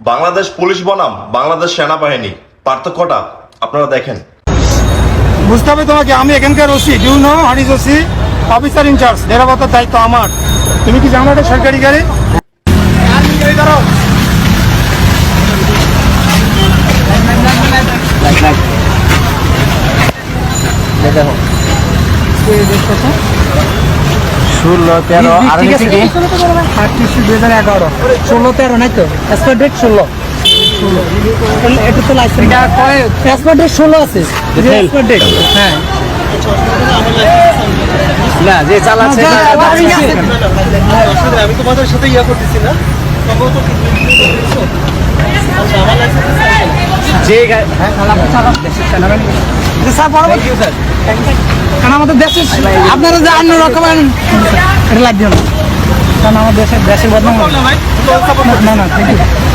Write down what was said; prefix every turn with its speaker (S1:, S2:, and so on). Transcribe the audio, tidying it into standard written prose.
S1: Bangladesh police বনাম বাংলাদেশ সেনাবাহিনী, পার্থক্যটা আপনারা দেখেন।
S2: বুঝতে হবে তোমাকে, আমি এখানকার OC, do know what is OC? Officer in charge, নিরাপত্তার দায়িত্ব আমার। তুমি কি জানো এটা সরকারি গাড়ি? দাঁড়াও।
S3: দেখো 16-13 আর
S2: 2011
S3: 16-13 নাই তো এক্সপায়ার ডেট 16 এটা তো লাইসেন্স এটা কয় এক্সপায়ার ডেট 16 আছে এক্সপায়ার ডেট হ্যাঁ না যে চালাচ্ছে
S2: আমি তোমাদের সাথে ইয়া করতেছি না
S3: যে স্যার বড় কারণ আমাদের দেশের আপনারা যে অন্য রকম এটা লাগবে না কারণ আমাদের দেশের বদনাম না না থ্যাংক ইউ